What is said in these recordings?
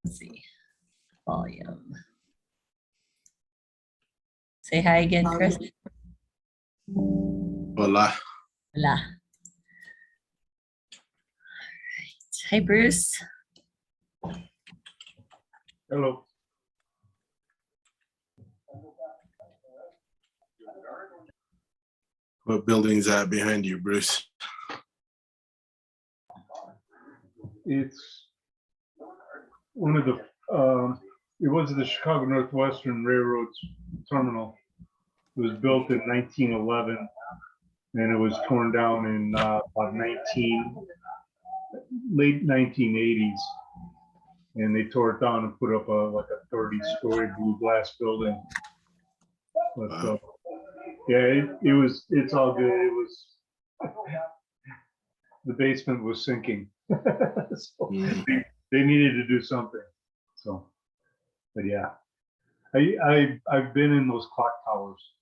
Let's see, volume. Say hi again, Chris. Hola. Hola. Hi, Bruce. Hello. What building's that behind you, Bruce? It's one of the, it was the Chicago Northwestern Railroad's terminal. It was built in 1911 and it was torn down in about late 1980s. And they tore it down and put up like a 30-story blue glass building. But Wow. yeah, it's all good. It was, the basement was sinking. So they needed to do something. So, but yeah, I've been in those clock towers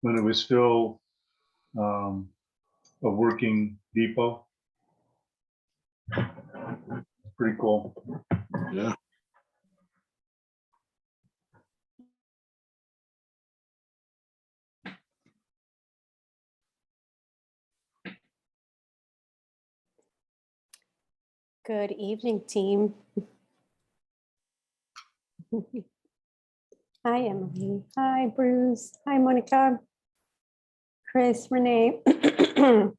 when it was still a working depot. Pretty cool. Yeah. Good evening, team. Hi, Emily. Hi, Bruce. Hi, Monica. Chris, Renee. Hi,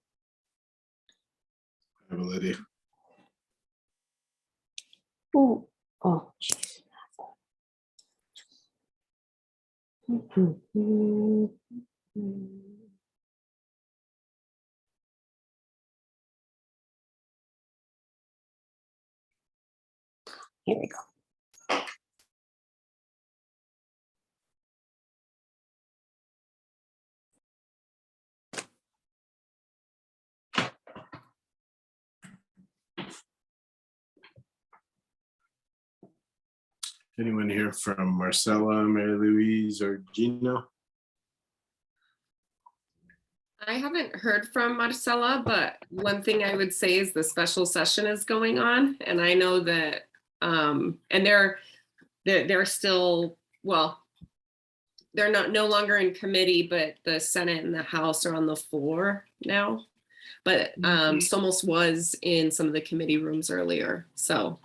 Lydia. Ooh. Oh, jeez. Here we go. Anyone here from Marcella, Mary Louise, or Gino? I haven't heard from Marcella, but one thing I would say is the special session is going on, and I know that, and they're still, well, they're no longer in committee, but the Senate and the House are on the floor now. But Somos was in some of the committee rooms earlier, so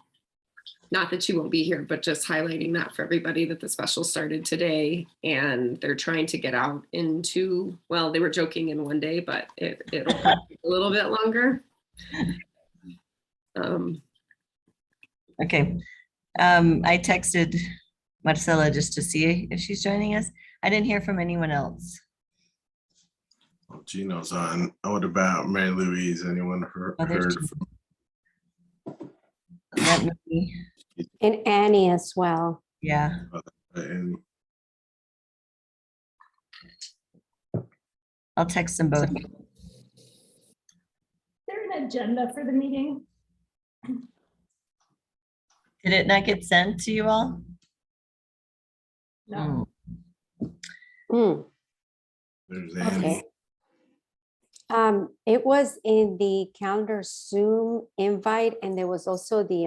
not that you won't be here, but just highlighting that for everybody that the special started today and they're trying to get out into, well, they were joking in one day, but it'll take a little bit longer. Okay. I texted Marcella just to see if she's joining us. I didn't hear from anyone else. Well, Gino's on. What about Mary Louise? Anyone heard there's from? Let me, And Annie as well. yeah. And I'll text them both. Is there an agenda for the meeting? Did it not get sent to you all? No. Mm, there's okay. Annie. It was in the calendar Zoom invite, and there was also the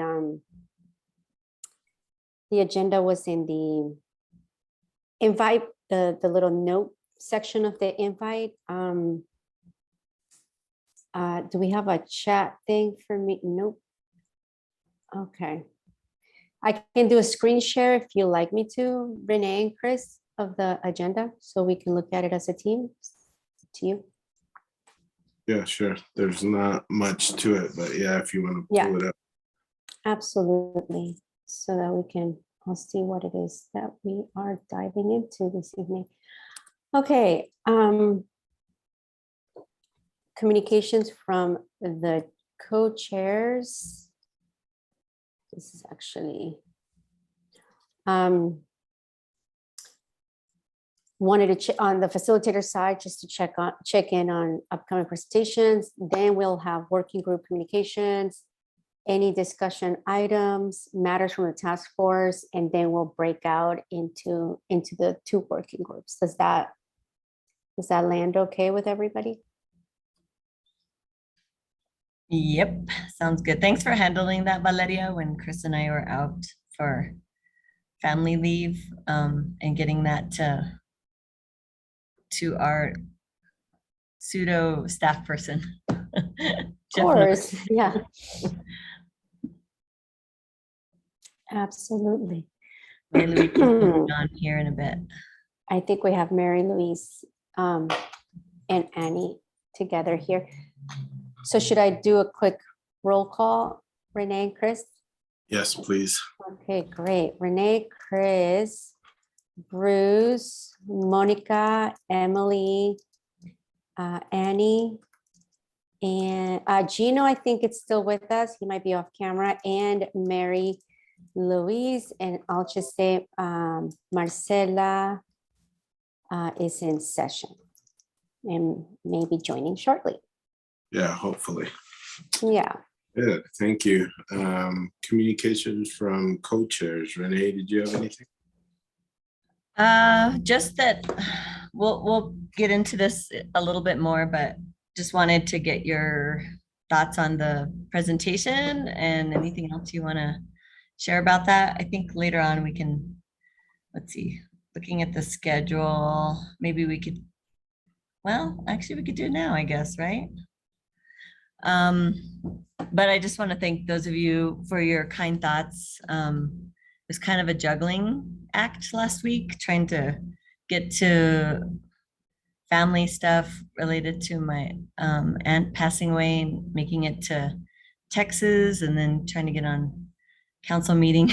agenda was in the invite, the little note section of the invite. Do we have a chat thing for me? Nope. Okay. I can do a screen share if you like me to, Renee and Chris, of the agenda, so we can look at it as a team. To you. Yeah, sure. There's not much to it, but yeah, if you want to pull it up. Absolutely. So that we can all see what it is that we are diving into this evening. Okay. Communications from the co-chairs. This is actually wanted to check on the facilitator side just to check in on upcoming presentations. Then we'll have working group communications, any discussion items, matters from the task force, and then we'll break out into the two working groups. Does that land okay with everybody? Yep, sounds good. Thanks for handling that, Valeria, when Chris and I were out for family leave, and getting that to our pseudo staff person. Of Jeff course, yeah. Absolutely. Mary Louise will be on here in a bit. I think we have Mary Louise and Annie together here. So should I do a quick roll call, Renee and Chris? Yes, please. Okay, great. Renee, Chris, Bruce, Monica, Emily, Annie, and Gino, I think it's still with us. He might be off camera, and Mary Louise, and I'll just say Marcela is in session and maybe joining shortly. Yeah, hopefully. Yeah. Good, thank you. Communications from co-chairs. Renee, did you have anything? Just that we'll get into this a little bit more, but just wanted to get your thoughts on the presentation and anything else you want to share about that. I think later on we can, let's see, looking at the schedule, maybe we could, well, actually we could do it now, I guess, right? But I just want to thank those of you for your kind thoughts. It was kind of a juggling act last week, trying to get to family stuff related to my aunt passing away and making it to Texas, and then trying to get on council meeting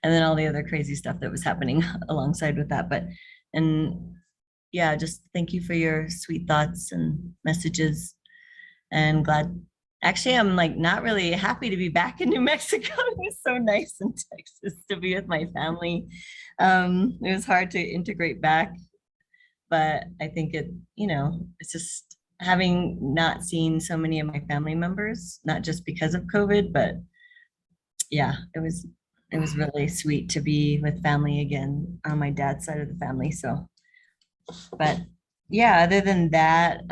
and then all the other crazy stuff that was happening alongside with that. But, and yeah, just thank you for your sweet thoughts and messages, and glad. Actually, I'm like not really happy to be back in New Mexico. It was so nice in Texas to be with my family. It was hard to integrate back, but I think it, it's just having not seen so many of my family members, not just because of COVID, but yeah, it was really sweet to be with family again on my dad's side of the family. So, but yeah, other than that,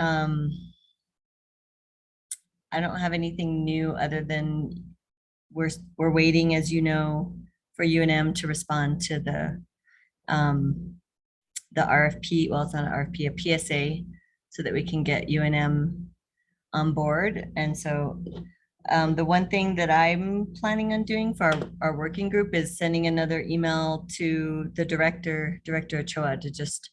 I don't have anything new other than we're waiting, as you know, for UNM to respond to the RFP. Well, it's not an RFP, a PSA, so that we can get UNM on board. And so the one thing that I'm planning on doing for our working group is sending another email to the Director Ochoa, to just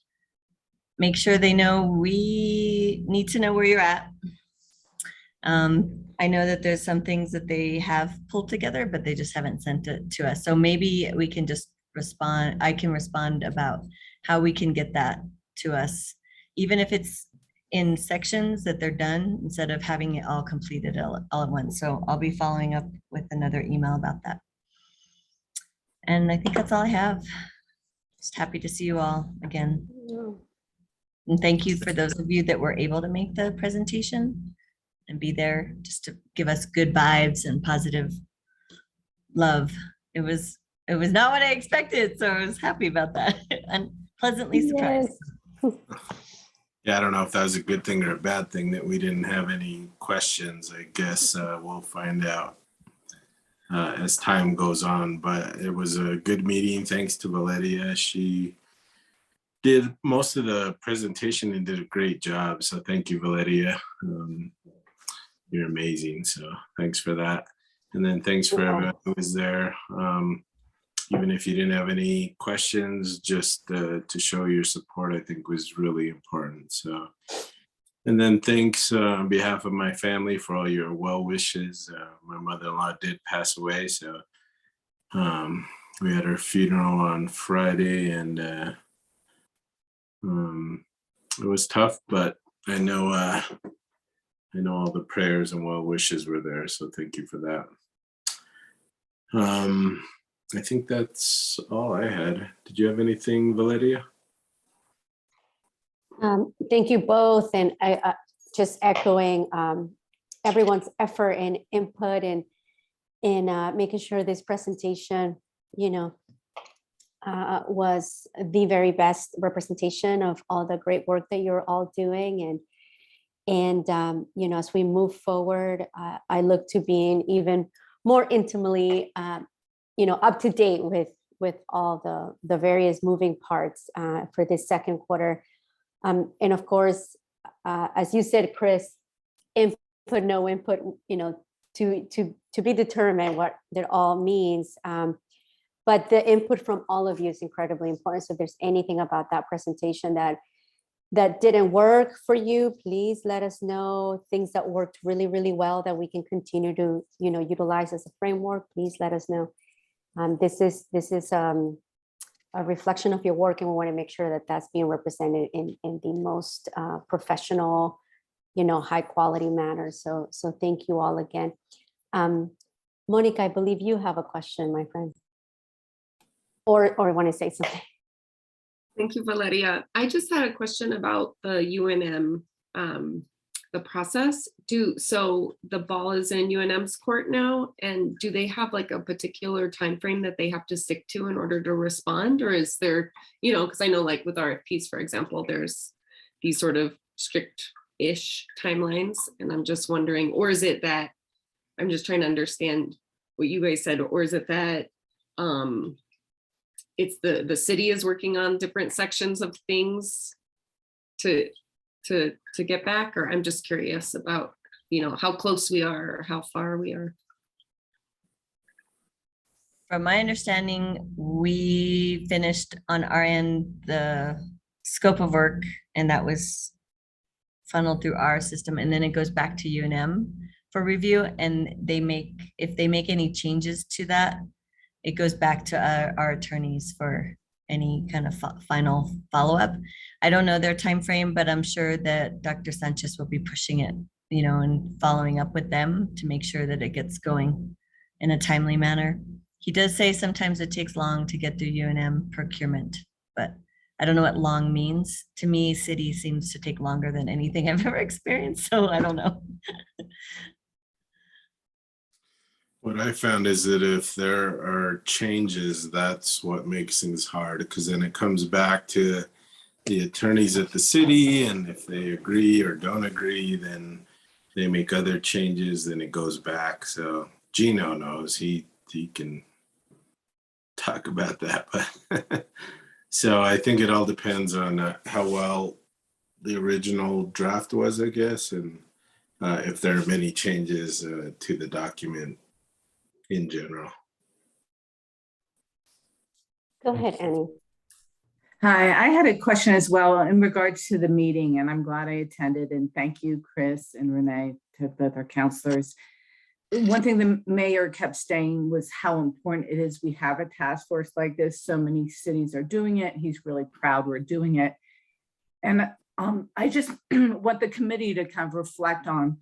make sure they know we need to know where you're at. I know that there's some things that they have pulled together, but they just haven't sent it to us. So maybe we can just respond. I can respond about how we can get that to us, even if it's in sections that they're done, instead of having it all completed all at once. So I'll be following up with another email about that. And I think that's all I have. Just happy to see you all again. And thank you for those of you that were able to make the presentation and be there, just to give us good vibes and positive love. It was not what I expected, so I was happy about that and pleasantly surprised. Yes. Yeah, I don't know if that was a good thing or a bad thing that we didn't have any questions. I guess we'll find out as time goes on, but it was a good meeting. Thanks to Valeria. She did most of the presentation and did a great job. So thank you, Valeria. You're amazing. So thanks for that. And then thanks for everyone who was there. Even if you didn't have any questions, just to show your support, I think was really important. So, and then thanks on behalf of my family for all your well wishes. My mother-in-law did pass away. So we had her funeral on Friday, and it was tough, but I know all the prayers and well wishes were there. So thank you for that. I think that's all I had. Did you have anything, Valeria? Thank you both. And I just echoing everyone's effort and input in making sure this presentation, was the very best representation of all the great work that you're all doing. And, as we move forward, I look to being even more intimately, up to date with all the various moving parts for this second quarter. And of course, as you said, Chris, input, no input, to be determined what that all means. But the input from all of you is incredibly important. So if there's anything about that presentation that didn't work for you, please let us know. Things that worked really, really well that we can continue to, utilize as a framework, please let us know. This is a reflection of your work, and we want to make sure that that's being represented in the most professional, high quality manner. So thank you all again. Monica, I believe you have a question, my friend, or want to say something. Thank you, Valeria. I just had a question about the UNM, the process. So the ball is in UNM's court now, and do they have like a particular time frame that they have to stick to in order to respond, or is there, because I know like with RFPs, for example, there's these sort of strict-ish timelines, and I'm just wondering, or is it that I'm just trying to understand what you guys said, or is it that it's the city is working on different sections of things to get back, or I'm just curious about, how close we are or how far we are. From my understanding, we finished on our end the scope of work, and that was funneled through our system, and then it goes back to UNM for review, and if they make any changes to that, it goes back to our attorneys for any kind of final follow-up. I don't know their time frame, but I'm sure that Dr. Sanchez will be pushing it, and following up with them to make sure that it gets going in a timely manner. He does say sometimes it takes long to get through UNM procurement, but I don't know what long means. To me, city seems to take longer than anything I've ever experienced, so I don't know. What I found is that if there are changes, that's what makes things hard, because then it comes back to the attorneys at the city, and if they agree or don't agree, then they make other changes, then it goes back. So Gino knows, he can talk about that, but so I think it all depends on how well the original draft was, I guess, and if there are many changes to the document in general. Go ahead, Annie. Hi, I had a question as well in regards to the meeting, and I'm glad I attended, and thank you, Chris and Renee, to both our counselors. One thing the mayor kept saying was how important it is we have a task force like this. So many cities are doing it. He's really proud we're doing it. And I just want the committee to kind of reflect on,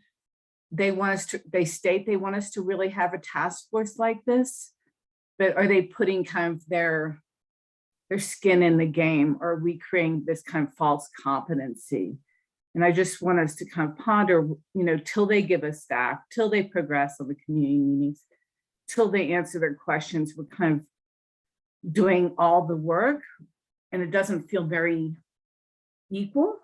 they state they want us to really have a task force like this, but are they putting kind of their skin in the game, or are we creating this kind of false competency? And I just want us to kind of ponder, till they give us staff, till they progress on the community meetings, till they answer their questions, we're kind of doing all the work, and it doesn't feel very equal,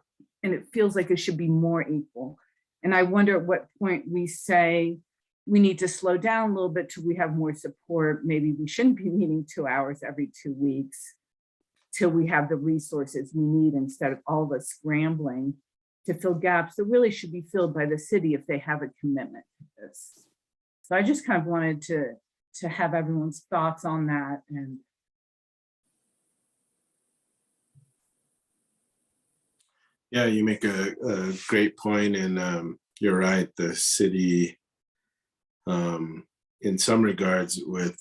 and it feels like it should be more equal. And I wonder at what point we say we need to slow down a little bit till we have more support. Maybe we shouldn't be meeting 2 hours every 2 weeks till we have the resources we need, instead of all the scrambling to fill gaps that really should be filled by the city if they have a commitment to this. So I just kind of wanted to have everyone's thoughts on that. And Yeah, you make a great point, and you're right. The city, in some regards, with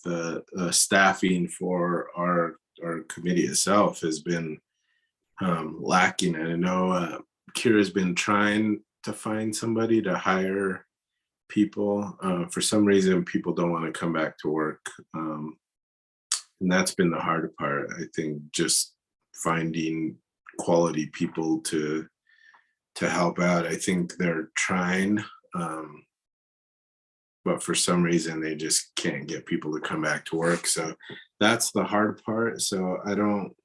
staffing for our committee itself, has been lacking. And I know Kira's been trying to find somebody to hire people. For some reason, people don't want to come back to work, and that's been the harder part. I think just finding quality people to help out. I think they're trying, but for some reason they just can't get people to come back to work. So that's the hard part. So I don't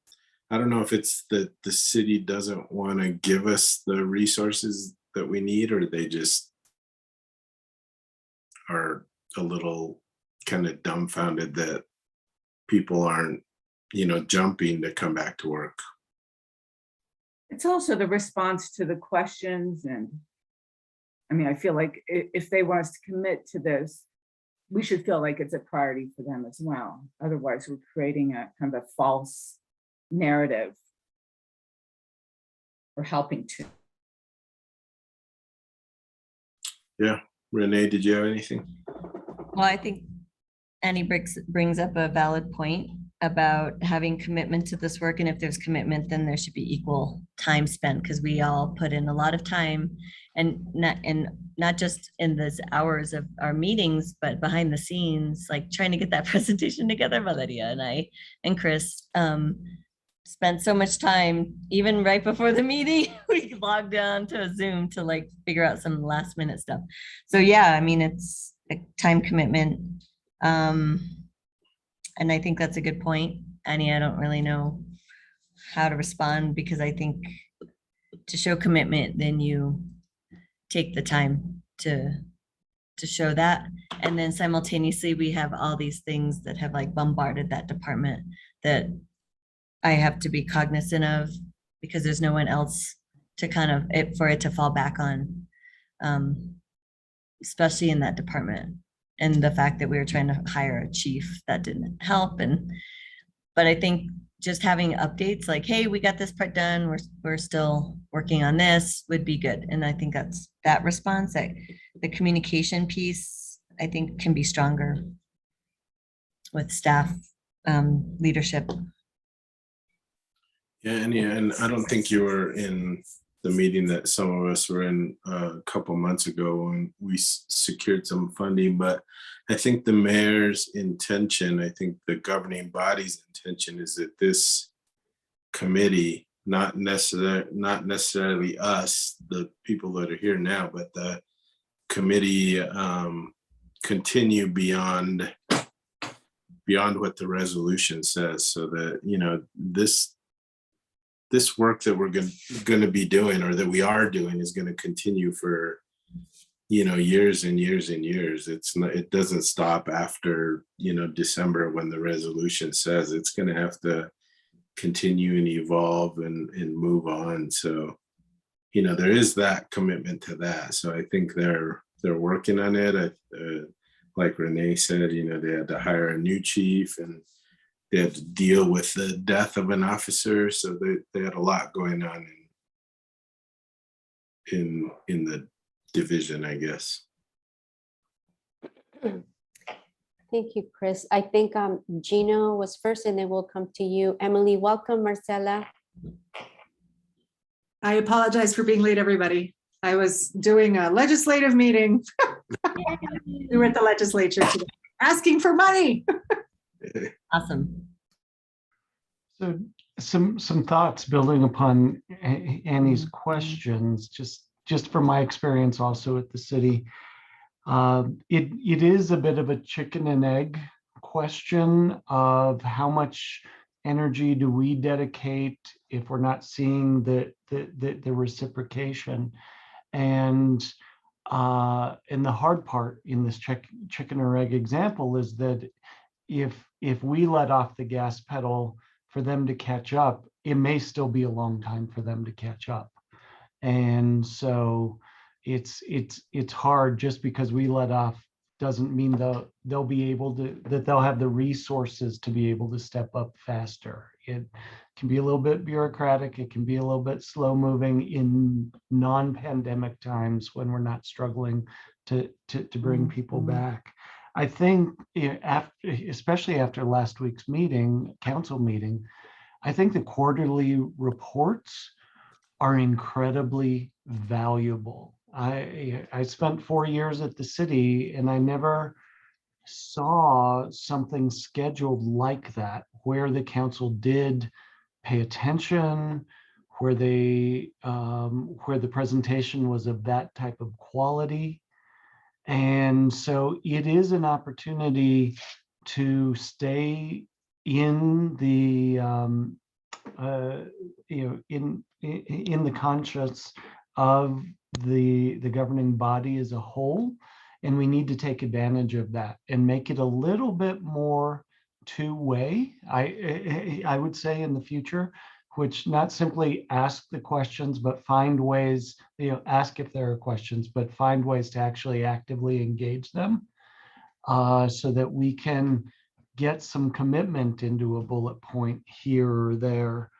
know if it's that the city doesn't want to give us the resources that we need, or they just are a little kind of dumbfounded that people aren't, jumping to come back to work. It's also the response to the questions. And I mean, I feel like if they want us to commit to this, we should feel like it's a priority for them as well. Otherwise, we're creating a kind of a false narrative or helping to. Yeah. Renee, did you have anything? Well, I think Annie brings up a valid point about having commitment to this work. And if there's commitment, then there should be equal time spent, because we all put in a lot of time, and not just in those hours of our meetings, but behind the scenes, like trying to get that presentation together. Valeria and I and Chris spent so much time, even right before the meeting, we logged on to a Zoom to like figure out some last minute stuff. So yeah, I mean, it's a time commitment. And I think that's a good point. Annie, I don't really know how to respond, because I think to show commitment, then you take the time to show that. And then simultaneously, we have all these things that have like bombarded that department that I have to be cognizant of, because there's no one else to kind of for it to fall back on, especially in that department. And the fact that we were trying to hire a chief, that didn't help. But I think just having updates like, hey, we got this part done, we're still working on this, would be good. And I think that's that response. The communication piece, I think, can be stronger with staff leadership. Yeah, and I don't think you were in the meeting that some of us were in a couple months ago when we secured some funding, but I think the mayor's intention, I think the governing body's intention, is that this committee, not necessarily us, the people that are here now, but the committee continue beyond what the resolution says, so that this work that we're going to be doing, or that we are doing, is going to continue for years and years and years. It doesn't stop after December, when the resolution says. It's going to have to continue and evolve and move on. So there is that commitment to that. So I think they're working on it. Like Renee said, they had to hire a new chief, and they had to deal with the death of an officer. So they had a lot going on in the division, I guess. Thank you, Chris. I think Gino was first, and then we'll come to you. Emily, welcome. Marcella. I apologize for being late, everybody. I was doing a legislative meeting. We were at the legislature today, asking for money. Awesome. So some thoughts building upon Annie's questions, just from my experience also at the city. It is a bit of a chicken and egg question of how much energy do we dedicate if we're not seeing the reciprocation. And the hard part in this chicken or egg example is that if we let off the gas pedal for them to catch up, it may still be a long time for them to catch up. And so it's hard. Just because we let off doesn't mean they'll be able to, that they'll have the resources to be able to step up faster. It can be a little bit bureaucratic. It can be a little bit slow moving in non-pandemic times when we're not struggling to bring people back. I think especially after last week's council meeting, I think the quarterly reports are incredibly valuable. I spent 4 years at the city, and I never saw something scheduled like that, where the council did pay attention, where the presentation was of that type of quality. And so it is an opportunity to stay in the in the conscience of the governing body as a whole. And we need to take advantage of that and make it a little bit more two-way, I would say, in the future, which not simply ask the questions, but find ways, ask if there are questions, but find ways to actually actively engage them so that we can get some commitment into a bullet point here or there.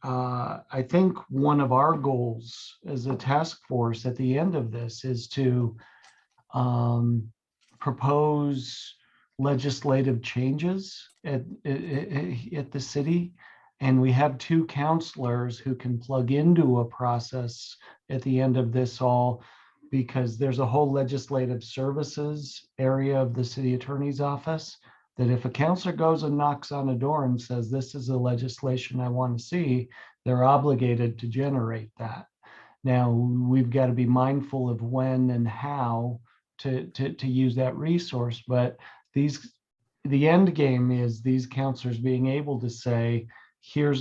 I think one of our goals as a task force at the end of this is to propose legislative changes at the city. And we have 2 counselors who can plug into a process at the end of this all, because there's a whole legislative services area of the city attorney's office that if a counselor goes and knocks on a door and says, this is the legislation I want to see, they're obligated to generate that. Now, we've got to be mindful of when and how to use that resource, but the end game is these counselors being able to say, here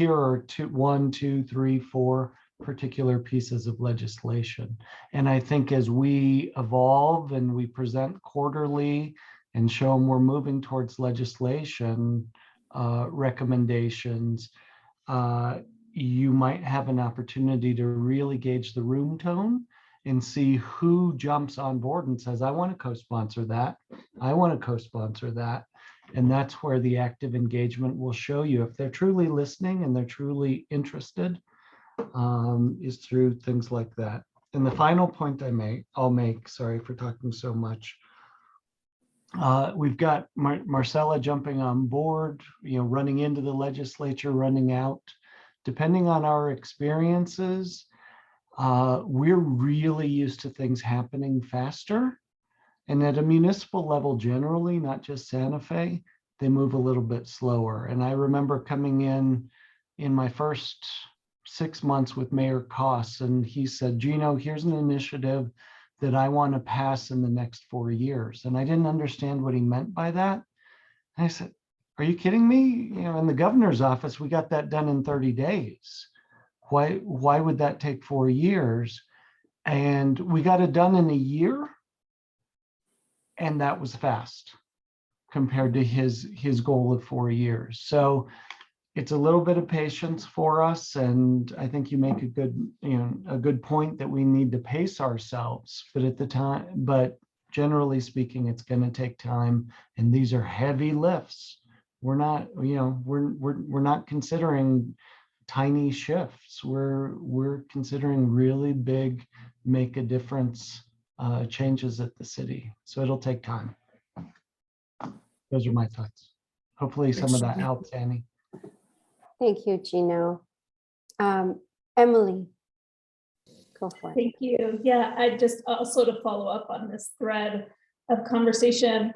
are 1, 2, 3, 4 particular pieces of legislation. And I think as we evolve and we present quarterly and show them we're moving towards legislation recommendations, you might have an opportunity to really gauge the room tone and see who jumps on board and says, I want to co-sponsor that. I want to co-sponsor that. And that's where the active engagement will show you if they're truly listening and they're truly interested, is through things like that. And the final point I'll make, sorry for talking so much. We've got Marcella jumping on board, running into the legislature, running out. Depending on our experiences, we're really used to things happening faster. And at a municipal level, generally, not just Santa Fe, they move a little bit slower. And I remember coming in my first 6 months with Mayor Koss, and he said, Gino, here's an initiative that I want to pass in the next 4 years. And I didn't understand what he meant by that. And I said, are you kidding me? In the governor's office, we got that done in 30 days. Why would that take 4 years? And we got it done in a year. And that was fast compared to his goal of 4 years. So it's a little bit of patience for us. And I think you make a good point that we need to pace ourselves, but generally speaking, it's going to take time. And these are heavy lifts. We're not considering tiny shifts. We're considering really big, make a difference changes at the city. So it'll take time. Those are my thoughts. Hopefully some of that helps, Annie. Thank you, Gino. Emily, go for it. Thank you. Yeah, I just also to follow up on this thread of conversation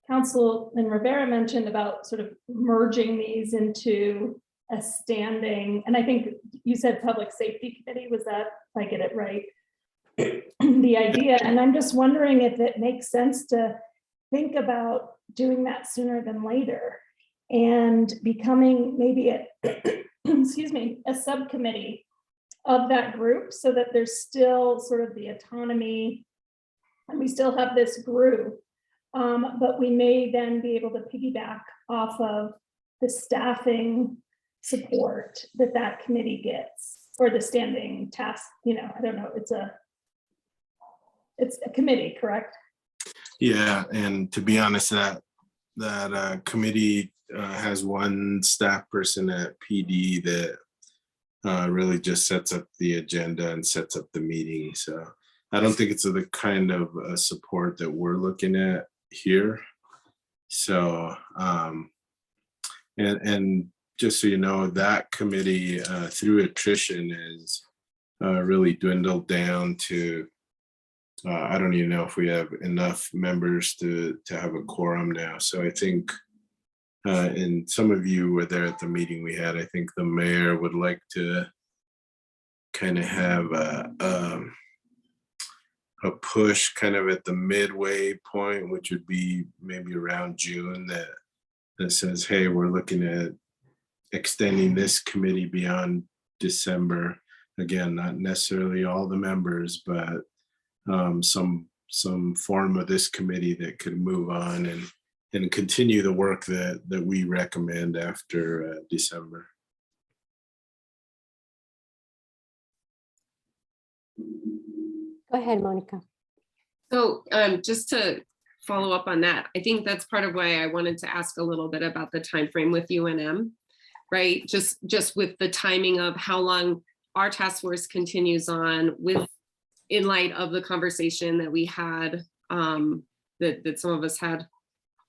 Councilman Rivera mentioned about sort of merging these into a standing, and I think you said public safety committee, was that, if I get it right? The idea, and I'm just wondering if it makes sense to think about doing that sooner than later and becoming maybe a subcommittee of that group so that there's still sort of the autonomy and we still have this group, but we may then be able to piggyback off of the staffing support that committee gets, or the standing task, I don't know, it's a committee, correct? Yeah, and to be honest, that committee has one staff person at PD that really just sets up the agenda and sets up the meeting. So I don't think it's the kind of support that we're looking at here. So, and just so you know, that committee through attrition is really dwindled down to, I don't even know if we have enough members to have a quorum now. So I think, and some of you were there at the meeting we had, I think the mayor would like to kind of have a push kind of at the midway point, which would be maybe around June, that says, hey, we're looking at extending this committee beyond December. Again, not necessarily all the members, but some form of this committee that could move on and continue the work that we recommend after December. Go ahead, Monica. So just to follow up on that, I think that's part of why I wanted to ask a little bit about the time frame with UNM, right? Just with the timing of how long our task force continues on with, in light of the conversation that we had, that some of us had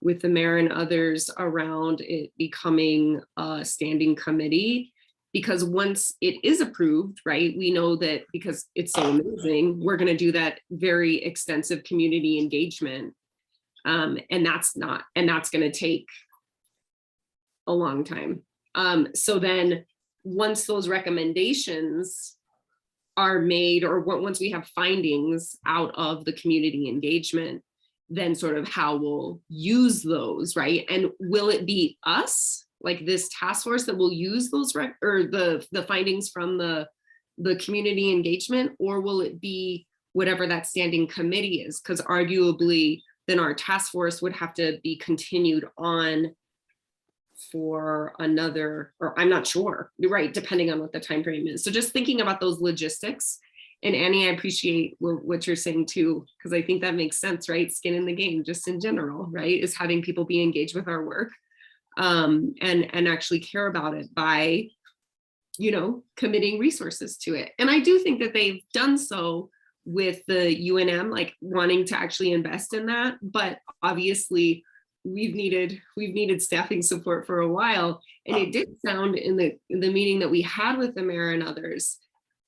with the mayor and others around it becoming a standing committee. Because once it is approved, right, we know that because it's so amazing, we're going to do that very extensive community engagement. And that's going to take a long time. So then once those recommendations are made, or once we have findings out of the community engagement, then sort of how we'll use those, right? And will it be us, like this task force, that will use those or the findings from the community engagement, or will it be whatever that standing committee is? Because arguably then our task force would have to be continued on for another, or I'm not sure, you're right, depending on what the time frame is. So just thinking about those logistics. And Annie, I appreciate what you're saying too, because I think that makes sense, right? Skin in the game, just in general, right? Is having people be engaged with our work. And actually care about it by, committing resources to it. And I do think that they've done so with the UNM, like wanting to actually invest in that. But obviously we've needed staffing support for a while. And it did sound in the meeting that we had with the mayor and others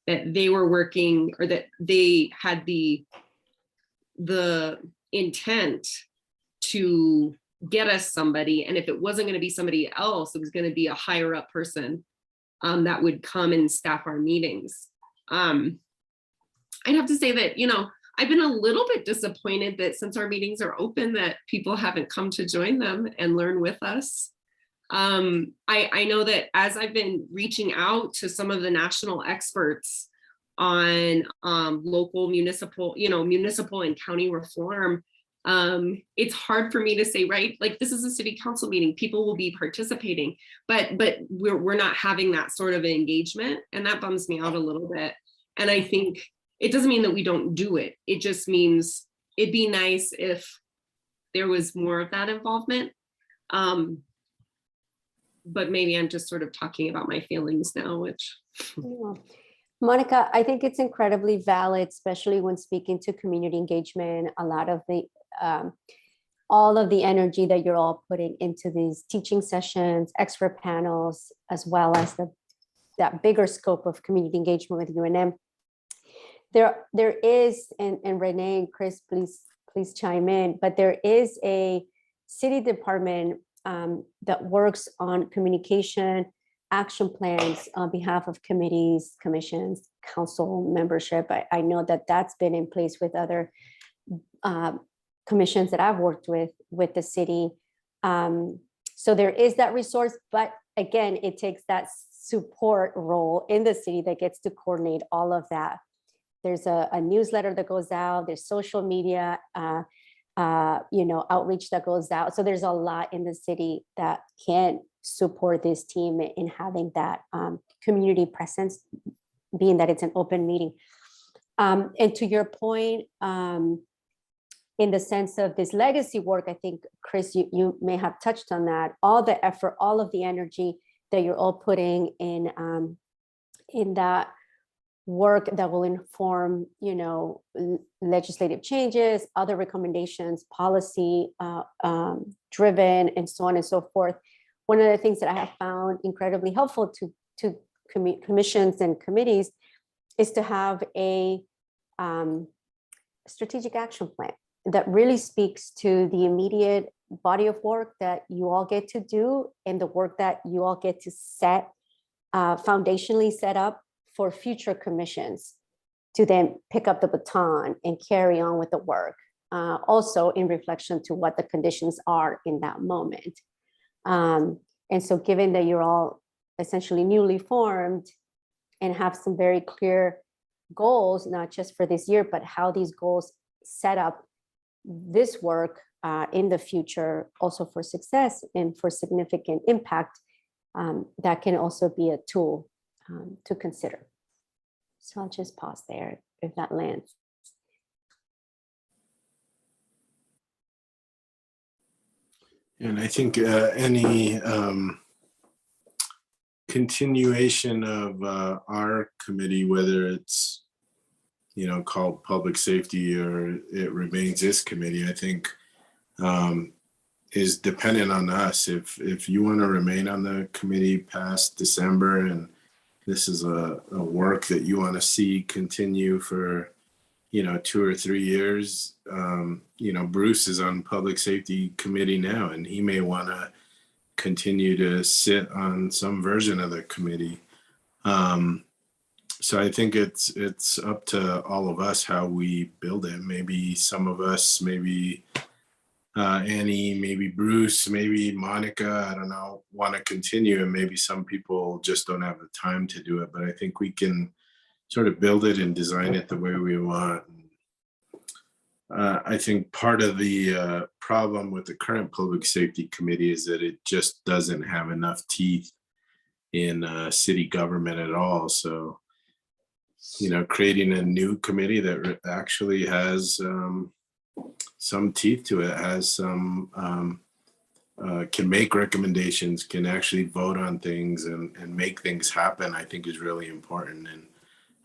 that they were working, or that they had the intent to get us somebody, and if it wasn't going to be somebody else, it was going to be a higher up person that would come and staff our meetings. I'd have to say that, I've been a little bit disappointed that since our meetings are open, that people haven't come to join them and learn with us. I know that as I've been reaching out to some of the national experts on local municipal and county reform, it's hard for me to say, right, like this is a city council meeting, people will be participating, but we're not having that sort of engagement, and that bums me out a little bit. And I think it doesn't mean that we don't do it. It just means it'd be nice if there was more of that involvement. But maybe I'm just sort of talking about my feelings now, which. Yeah. Monica, I think it's incredibly valid, especially when speaking to community engagement. A lot of the, all of the energy that you're all putting into these teaching sessions, expert panels, as well as that bigger scope of community engagement with UNM. There is, and Renee and Chris, please chime in, but there is a city department that works on communication, action plans on behalf of committees, commissions, council membership. I know that that's been in place with other commissions that I've worked with the city. So there is that resource, but again, it takes that support role in the city that gets to coordinate all of that. There's a newsletter that goes out, there's social media, outreach that goes out. So there's a lot in the city that can support this team in having that community presence, being that it's an open meeting. And to your point, in the sense of this legacy work, I think, Chris, you may have touched on that, all the effort, all of the energy that you're all putting in that work that will inform, legislative changes, other recommendations, policy driven, and so on and so forth. One of the things that I have found incredibly helpful to commissions and committees is to have a strategic action plan that really speaks to the immediate body of work that you all get to do and the work that you all get to set foundationally set up for future commissions to then pick up the baton and carry on with the work, also in reflection to what the conditions are in that moment. And so given that you're all essentially newly formed and have some very clear goals, not just for this year, but how these goals set up this work in the future, also for success and for significant impact, that can also be a tool to consider. So I'll just pause there if that lands. And I think any continuation of our committee, whether it's, called public safety or it remains this committee, I think is dependent on us. If you want to remain on the committee past December and this is a work that you want to see continue for 2 or 3 years, Bruce is on public safety committee now, and he may want to continue to sit on some version of the committee. So I think it's up to all of us how we build it. Maybe some of us, maybe Annie, maybe Bruce, maybe Monica, I don't know, want to continue, and maybe some people just don't have the time to do it. But I think we can sort of build it and design it the way we want. I think part of the problem with the current public safety committee is that it just doesn't have enough teeth in city government at all. So, creating a new committee that actually has some teeth to it, has some, can make recommendations, can actually vote on things and make things happen, I think is really important.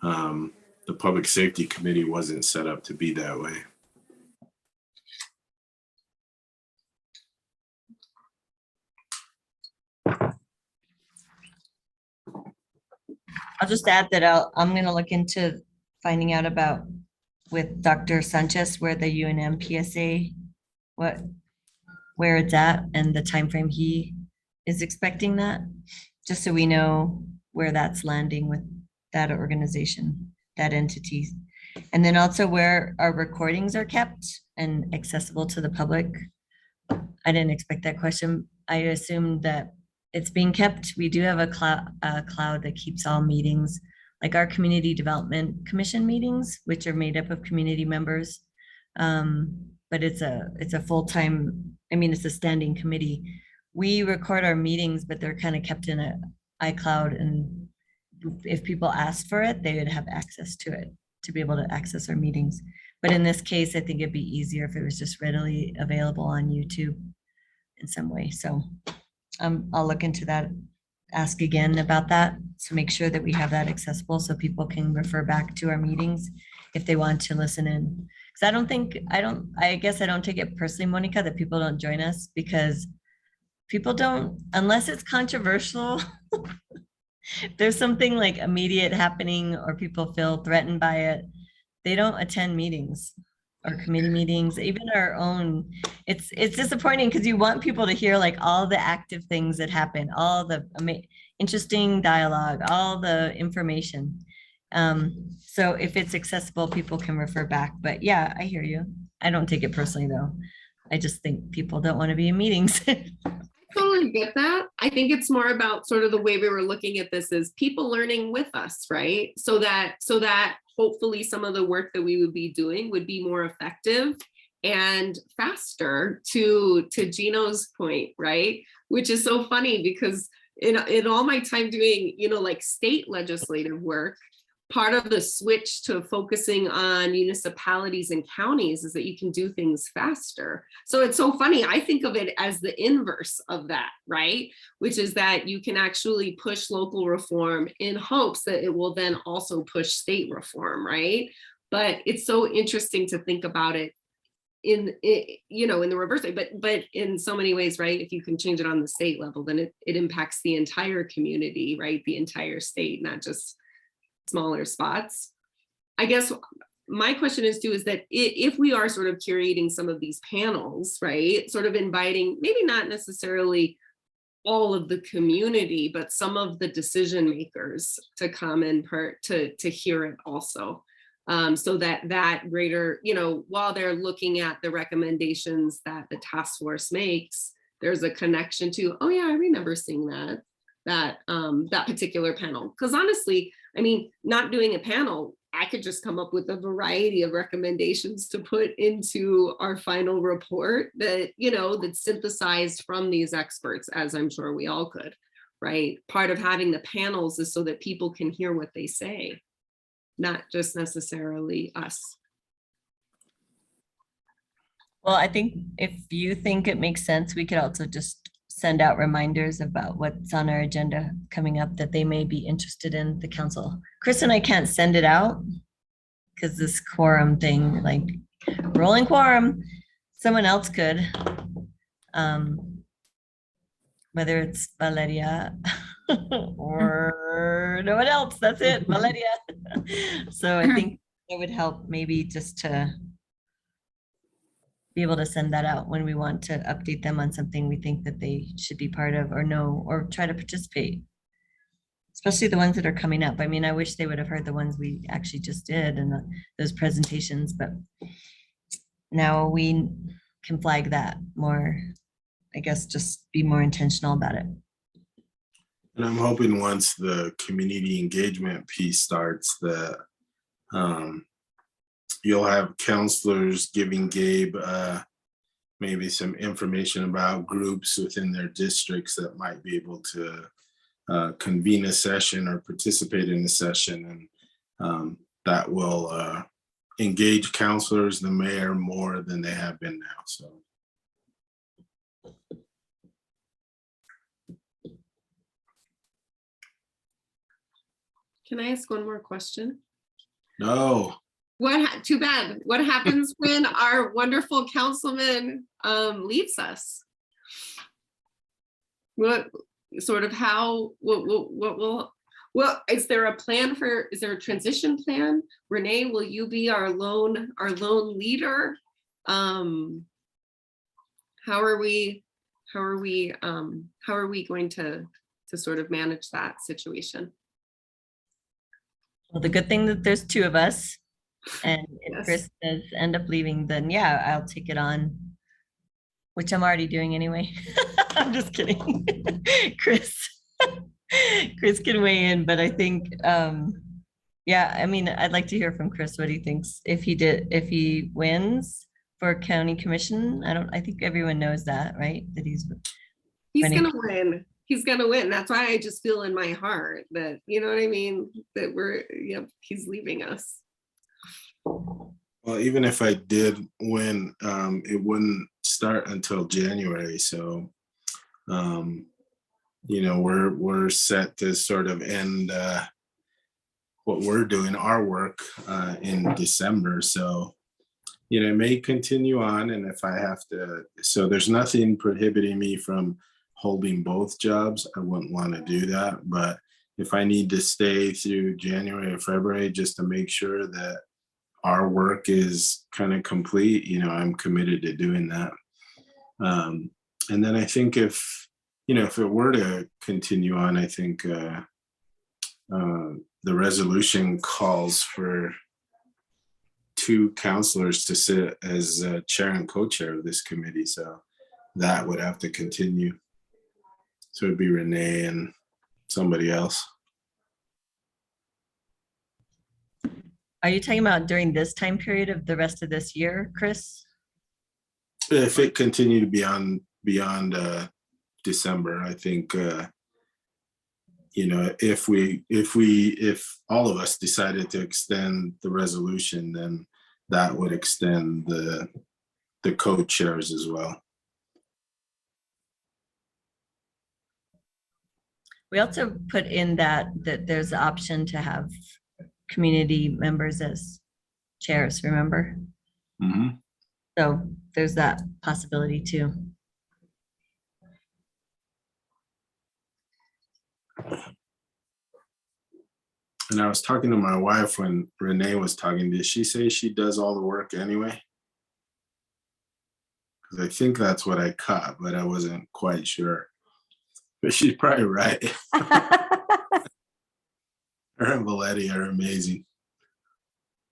And the public safety committee wasn't set up to be that way. I'll just add that I'm going to look into finding out about with Dr. Sanchez where the UNM PSA, where it's at and the time frame he is expecting that, just so we know where that's landing with that organization, that entity. And then also where our recordings are kept and accessible to the public. I didn't expect that question. I assumed that it's being kept. We do have a cloud that keeps all meetings, like our Community Development Commission meetings, which are made up of community members. But it's a full-time, it's a standing committee. We record our meetings, but they're kind of kept in an iCloud, and if people asked for it, they would have access to it to be able to access our meetings. But in this case, I think it'd be easier if it was just readily available on YouTube in some way. So I'll look into that, ask again about that to make sure that we have that accessible so people can refer back to our meetings if they want to listen in. Because I guess I don't take it personally, Monica, that people don't join us, because people don't, unless it's controversial, there's something like immediate happening or people feel threatened by it, they don't attend meetings or committee meetings, even our own. It's disappointing because you want people to hear like all the active things that happen, all the interesting dialogue, all the information. So if it's accessible, people can refer back. But yeah, I hear you. I don't take it personally though. I just think people don't want to be in meetings. Totally get that. I think it's more about sort of the way we were looking at this is people learning with us, right? So that hopefully some of the work that we would be doing would be more effective and faster, to Gino's point, right? Which is so funny because in all my time doing, like state legislative work, part of the switch to focusing on municipalities and counties is that you can do things faster. So it's so funny. I think of it as the inverse of that, right? Which is that you can actually push local reform in hopes that it will then also push state reform, right? But it's so interesting to think about it in the reverse way, but in so many ways, right? If you can change it on the state level, then it impacts the entire community, right? The entire state, not just smaller spots. I guess my question is that if we are sort of curating some of these panels, right, sort of inviting maybe not necessarily all of the community, but some of the decision makers to come in to hear it also, so that greater, while they're looking at the recommendations that the task force makes, there's a connection to, oh yeah, I remember seeing that that that particular panel. Because honestly, I mean, not doing a panel, I could just come up with a variety of recommendations to put into our final report that, you know, that's synthesized from these experts, as I'm sure we all could, right? Part of having the panels is so that people can hear what they say, not just necessarily us. Well, I think if you think it makes sense, we could also just send out reminders about what's on our agenda coming up that they may be interested in, the council. Chris and I can't send it out because this quorum thing, like rolling quorum, someone else could. Whether it's Valeria or no one else, that's it, Valeria. So I think it would help maybe just to be able to send that out when we want to update them on something we think that they should be part of or know or try to participate. Especially the ones that are coming up. I mean, I wish they would have heard the ones we actually just did and those presentations, but now we can flag that more, I guess, just be more intentional about it. And I'm hoping once the community engagement piece starts that you'll have counselors giving Gabe maybe some information about groups within their districts that might be able to convene a session or participate in a session, and that will engage counselors, the mayor, more than they have been now. So. Can I ask one more question? No. Too bad. What happens when our wonderful councilman leaves us? What sort of how, what will, well, is there a plan for, is there a transition plan? Renee, will you be our lone leader? How are we going to sort of manage that situation? Well, the good thing that there's two of us, and if Yes. Chris does end up leaving, then yeah, I'll take it on, which I'm already doing anyway. I'm just kidding. Chris can weigh in, but I think, yeah, I mean, I'd like to hear from Chris what he thinks if he wins for county commission. I think everyone knows that, right? That he's running. Gonna win. He's gonna win. That's why I just feel in my heart that, you know what I mean, that he's leaving us. Well, even if I did win, it wouldn't start until January. So, you know, we're set to sort of end what we're doing, our work, in December. So, you know, it may continue on, and if I have to, so there's nothing prohibiting me from holding both jobs. I wouldn't want to do that, but if I need to stay through January or February just to make sure that our work is kind of complete, you know, I'm committed to doing that. And then I think if it were to continue on, I think the resolution calls for 2 counselors to sit as chair and co-chair of this committee. So that would have to continue. So it'd be Renee and somebody else. Are you talking about during this time period of the rest of this year, Chris? If it continued beyond December, I think, you know, if all of us decided to extend the resolution, then that would extend the co-chairs as well. We also put in that there's the option to have community members as chairs, remember? Mm-hmm. So there's that possibility too. And I was talking to my wife when Renee was talking. Did she say she does all the work anyway? Because I think that's what I caught, but I wasn't quite sure. But she's probably right. Her and Valetti are amazing.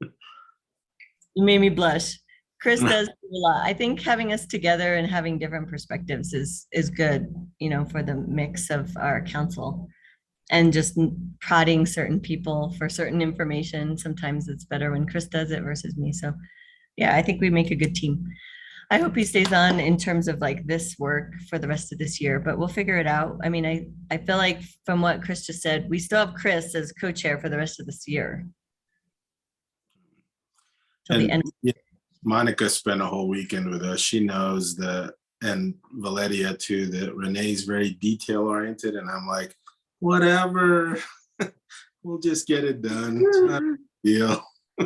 You made me blush. Chris does do a lot. I think having us together and having different perspectives is good, for the mix of our council. And just prodding certain people for certain information. Sometimes it's better when Chris does it versus me. So yeah, I think we make a good team. I hope he stays on in terms of like this work for the rest of this year, but we'll figure it out. I mean, I feel like from what Chris just said, we still have Chris as co-chair for the rest of this year. Till the And end. yeah, Monica spent a whole weekend with us. She knows that, and Valeria too, that Renee's very detail oriented. And I'm like, whatever, we'll just get it done. It's not a deal.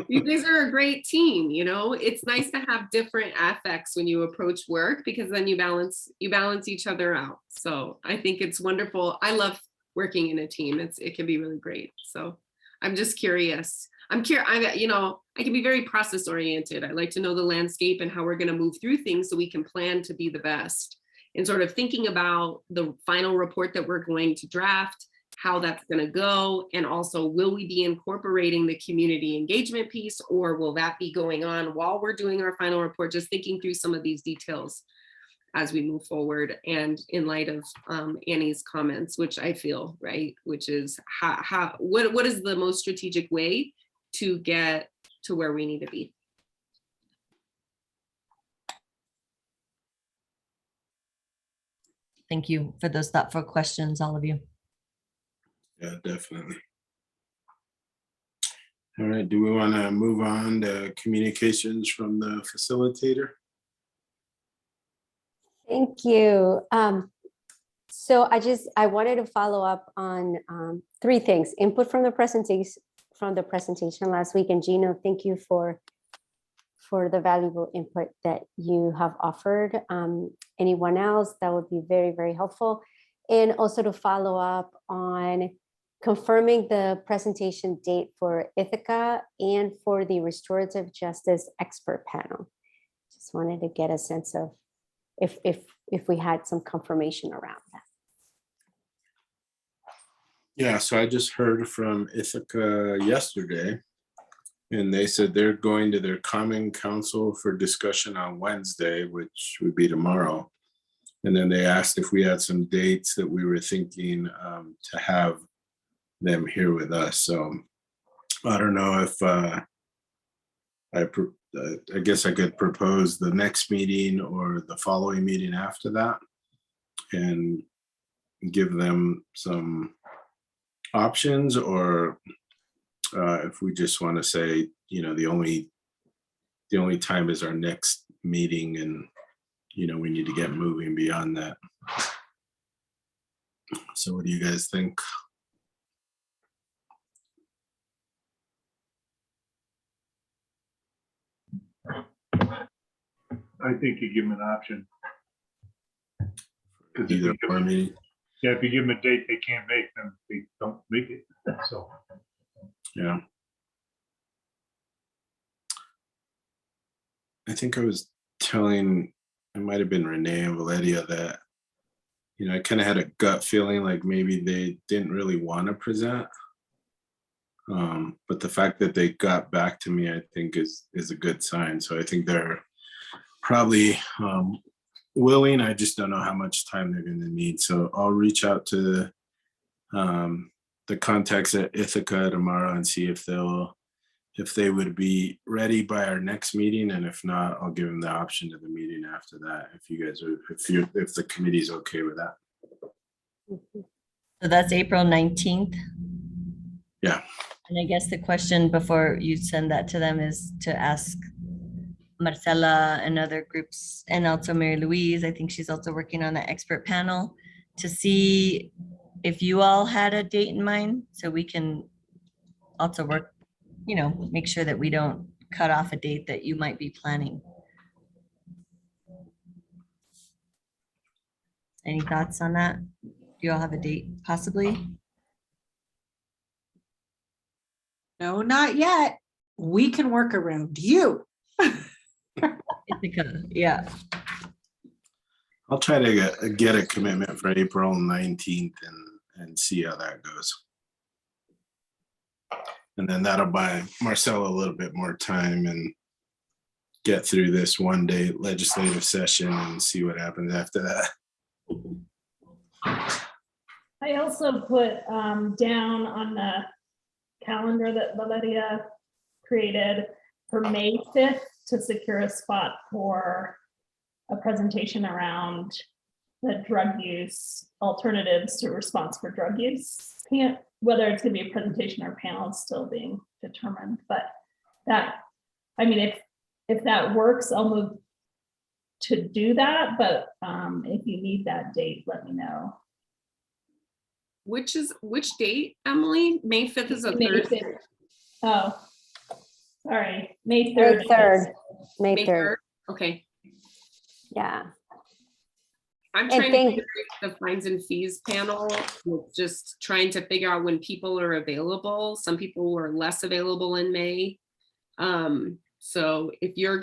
You guys are a great team, it's nice to have different affects when you approach work, because then you balance each other out. So I think it's wonderful. I love working in a team. It can be really great. So I'm just curious. I can be very process oriented. I like to know the landscape and how we're going to move through things so we can plan to be the best, and sort of thinking about the final report that we're going to draft, how that's going to go, and also will we be incorporating the community engagement piece, or will that be going on while we're doing our final report? Just thinking through some of these details as we move forward, and in light of Annie's comments, which I feel, right, which is what is the most strategic way to get to where we need to be. Thank you for those thoughtful questions, all of you. Yeah, definitely. All right, do we want to move on to communications from the facilitator? Thank you. So I wanted to follow up on 3 things. Input from the presentation last week. And Gino, thank you for the valuable input that you have offered. Anyone else, that would be very, very helpful. And also to follow up on confirming the presentation date for Ithaca and for the Restorative Justice Expert Panel. Just wanted to get a sense of if we had some confirmation around that. Yeah, so I just heard from Ithaca yesterday, and they said they're going to their Common Council for discussion on Wednesday, which would be tomorrow. And then they asked if we had some dates that we were thinking to have them here with us. So I don't know if I guess I could propose the next meeting or the following meeting after that, and give them some options, or if we just want to say, the only time is our next meeting, and we need to get moving beyond that. So what do you guys think? I think you give them an option. 'Cause if Either you give or them- meeting? Yeah, if you give them a date they can't make, then they don't make it. So Yeah. I think I was telling, it might have been Renee and Valeria, that, I kind of had a gut feeling like maybe they didn't really want to present. But the fact that they got back to me, I think is a good sign. So I think they're probably willing. I just don't know how much time they're going to need. So I'll reach out to the contacts at Ithaca tomorrow and see if they would be ready by our next meeting, and if not, I'll give them the option to the meeting after that. If you guys are, if the committee's okay with that. So that's April 19th. Yeah. And I guess the question before you send that to them is to ask Marcela and other groups, and also Mary Louise, I think she's also working on the expert panel, to see if you all had a date in mind, so we can also work, make sure that we don't cut off a date that you might be planning. Any thoughts on that? Do you all have a date possibly? No, not yet. We can work around you. Ithaca, yeah. I'll try to get a commitment for April 19th and see how that goes. And then that'll buy Marcella a little bit more time, and get through this one day legislative session and see what happens after that. I also put down on the calendar that Valeria created for May 5th to secure a spot for a presentation around the drug use alternatives to response for drug use. Whether it's going to be a presentation or panel is still being determined, but that, I mean, if that works, I'll move to do that, but if you need that date, let me know. Which date, Emily? May 5th is a May Thursday. 5th. Oh, sorry, May May 3rd. 3rd. May May 3rd. 3rd? Okay. Yeah. I'm And trying to thank- figure out the fines and fees panel, just trying to figure out when people are available. Some people were less available in May. So if you're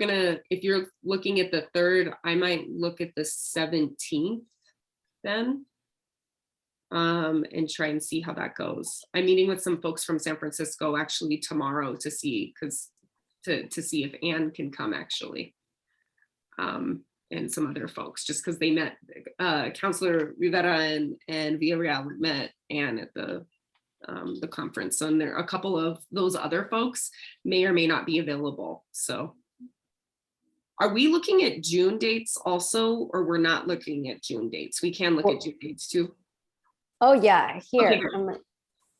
looking at the 3rd, I might look at the 17th then. And try and see how that goes. I'm meeting with some folks from San Francisco actually tomorrow to see, to see if Anne can come actually. And some other folks, just because they met, Councilor Rivera and Villarreal met Anne at the conference. And there are a couple of those other folks may or may not be available. So are we looking at June dates also, or we're not looking at June dates? We can look at June dates too. Oh, yeah, here, Okay, great. I'm gonna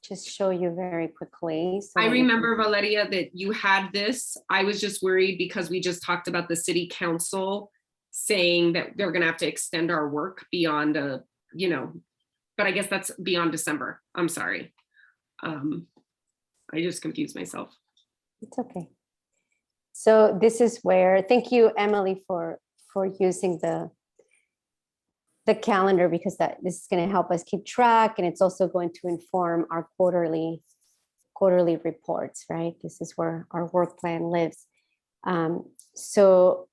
just show you very quickly. so I that you can- remember, Valeria, that you had this. I was just worried because we just talked about the city council saying that they're gonna have to extend our work beyond but I guess that's beyond December. I'm sorry. I just confused myself. It's okay. So this is where, thank you, Emily, for using the calendar, because this is going to help us keep track, and it's also going to inform our quarterly reports, right? This is where our work plan lives. So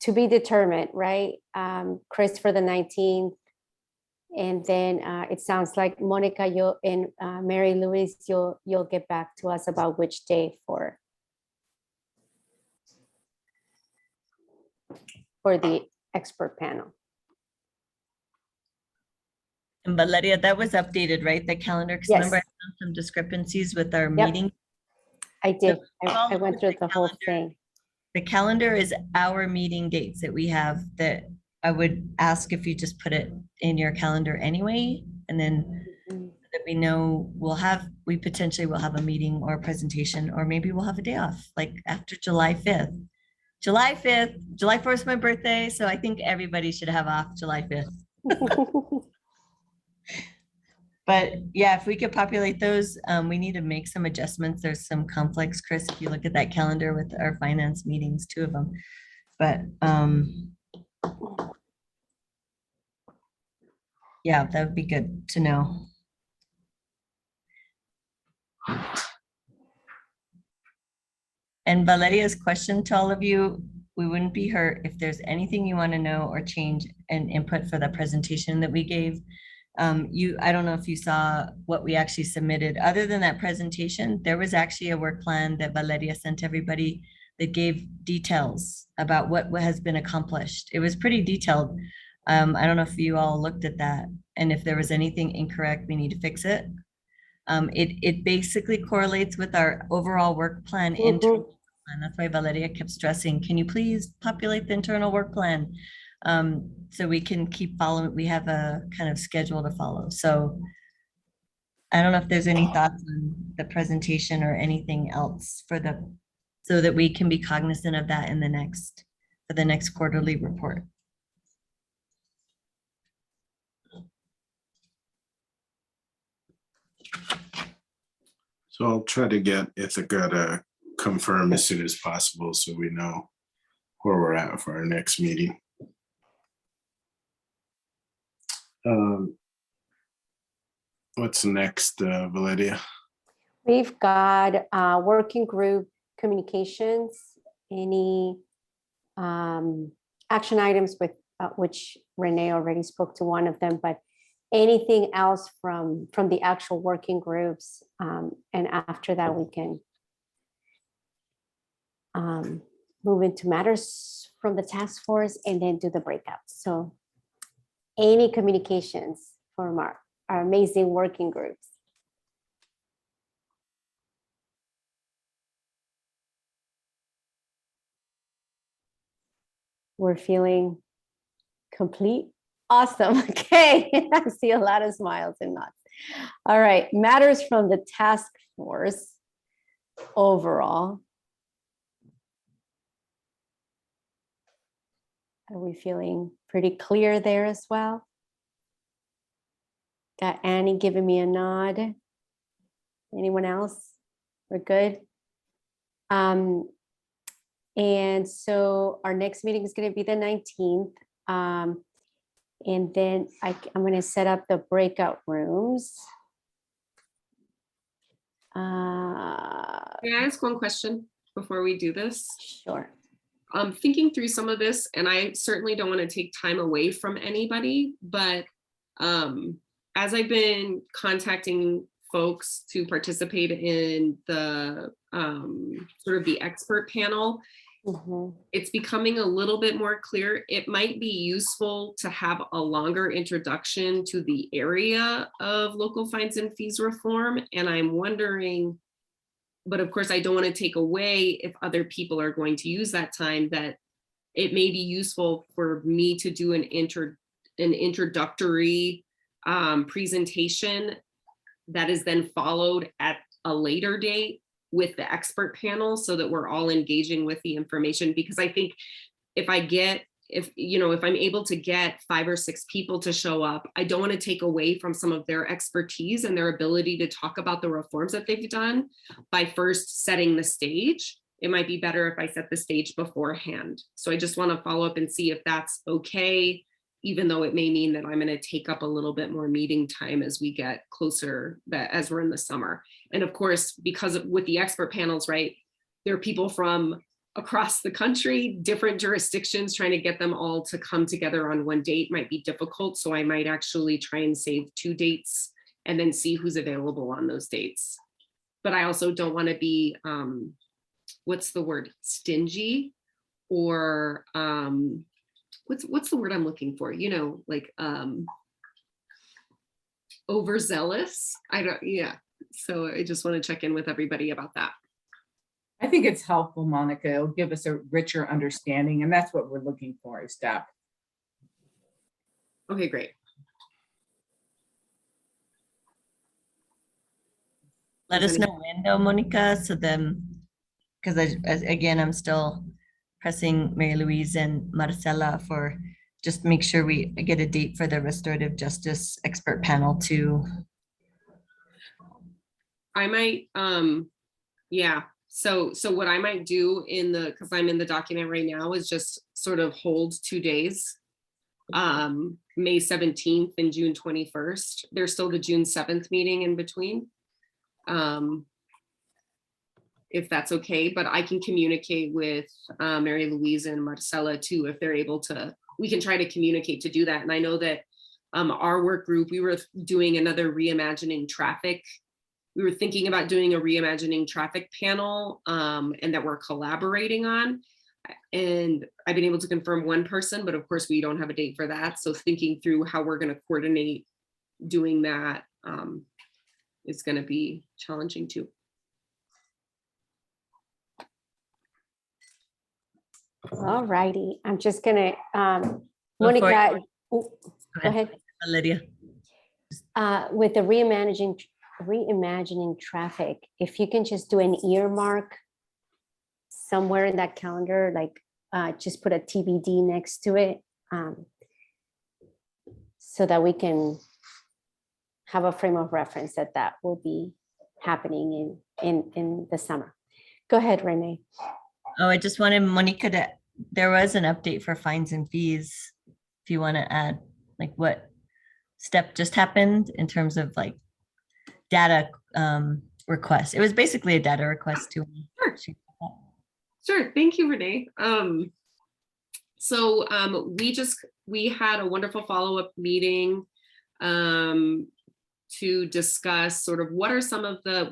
to be determined, right? Chris for the 19th, and then it sounds like Monica, you and Mary Louise, you'll get back to us about which day for the expert panel. And Valeria, that was updated, right? The calendar, because Yes. remember I found some discrepancies with our Yep. meeting. I did. I'll I went look through at the the whole calendar. thing. The calendar is our meeting dates that we have, that I would ask if you just put it in your calendar anyway, and then Mhm. that we know we potentially will have a meeting or a presentation, or maybe we'll have a day off, like after July 5th. July 4th is my birthday, so I think everybody should have off July 5th. But yeah, if we could populate those, we need to make some adjustments. There's some conflicts, Chris, if you look at that calendar with our finance meetings, 2 of them. But yeah, that would be good to know. And Valeria's question to all of you, we wouldn't be hurt if there's anything you want to know or change and input for the presentation that we gave. I don't know if you saw what we actually submitted. Other than that presentation, there was actually a work plan that Valeria sent everybody that gave details about what has been accomplished. It was pretty detailed. I don't know if you all looked at that, and if there was anything incorrect, we need to fix it. It basically correlates with our overall work plan. And that's why Valeria kept stressing, can you please populate the internal work plan? So we can keep following, we have a kind of schedule to follow. So I don't know if there's any thoughts on the presentation or anything else so that we can be cognizant of that for the next quarterly report. So I'll try to get Ithaca to confirm as soon as possible so we know where we're at for our next meeting. What's next, Valeria? We've got working group communications, any action items with which Renee already spoke to one of them, but anything else from the actual working groups. And after that, we can move into matters from the task force and then do the breakout. So any communications from our amazing working groups? We're feeling complete. Awesome. Okay. I see a lot of smiles and nods. All right. Matters from the task force overall. Are we feeling pretty clear there as well? Got Annie giving me a nod. Anyone else? We're good. And so our next meeting is going to be the 19th. And then I'm going to set up the breakout rooms. May I ask one question before we do this? Sure. I'm thinking through some of this, and I certainly don't want to take time away from anybody, but as I've been contacting folks to participate in the sort of the expert panel, it's becoming a little bit more clear. It might be useful to have a longer introduction to the area of local fines and fees reform. And I'm wondering, but of course I don't want to take away if other people are going to use that time, that it may be useful for me to do an introductory presentation that is then followed at a later date with the expert panel, so that we're all engaging with the information. Because I think if I'm able to get 5 or 6 people to show up, I don't want to take away from some of their expertise and their ability to talk about the reforms that they've done by first setting the stage. It might be better if I set the stage beforehand. So I just want to follow up and see if that's okay, even though it may mean that I'm going to take up a little bit more meeting time as we get closer, as we're in the summer. And of course, because with the expert panels, right, there are people from across the country, different jurisdictions, trying to get them all to come together on one date might be difficult. So I might actually try and save 2 dates and then see who's available on those dates. But I also don't want to be, what's the word, stingy, or what's the word I'm looking for? Like overzealous. So I just want to check in with everybody about that. I think it's helpful, Monica. It'll give us a richer understanding, and that's what we're looking for, is depth. Okay, great. Let us know when though, Monica, so then, because again, I'm still pressing Mary Louise and Marcela for just make sure we get a date for the restorative justice expert panel too. I might, yeah. So what I might do because I'm in the document right now, is just sort of hold 2 days, May 17th and June 21st. There's still the June 7th meeting in between. If that's okay, but I can communicate with Mary Louise and Marcela too, if they're able to. We can try to communicate to do that. And I know that our work group, we were doing another reimagining traffic. We were thinking about doing a reimagining traffic panel, and that we're collaborating on. And I've been able to confirm one person, but of course we don't have a date for that. So thinking through how we're going to coordinate doing that is going to be challenging too. All righty. I'm just going to, Monica, go ahead. Lydia. With the reimagining traffic, if you can just do an earmark somewhere in that calendar, like just put a TBD next to it, so that we can have a frame of reference that will be happening in the summer. Go ahead, Renee. Oh, I just wanted Monica to, there was an update for fines and fees. If you want to add, like, what step just happened in terms of like data request. It was basically a data request too. Sure. Thank you, Renee. So we had a wonderful follow-up meeting to discuss sort of what are some of the,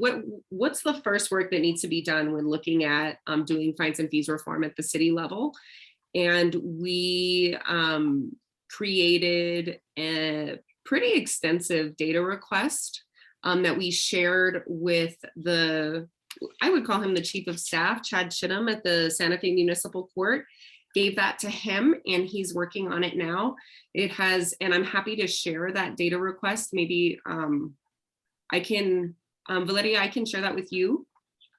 what's the first work that needs to be done when looking at doing fines and fees reform at the city level. And we created a pretty extensive data request that we shared with I would call him the chief of staff, Chad Chittum at the Santa Fe Municipal Court. Gave that to him and he's working on it now. It has, and I'm happy to share that data request. Maybe I can, Valeria, I can share that with you,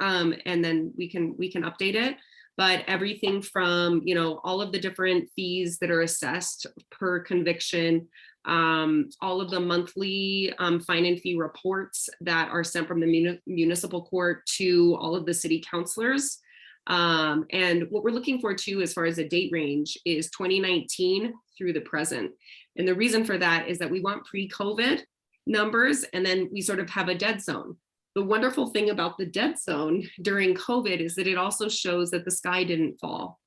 and then we can update it. But everything from, you know, all of the different fees that are assessed per conviction, all of the monthly fine and fee reports that are sent from the municipal court to all of the city councilors. And what we're looking for too, as far as a date range, is 2019 through the present. And the reason for that is that we want pre-COVID numbers, and then we sort of have a dead zone. The wonderful thing about the dead zone during COVID is that it also shows that the sky didn't fall.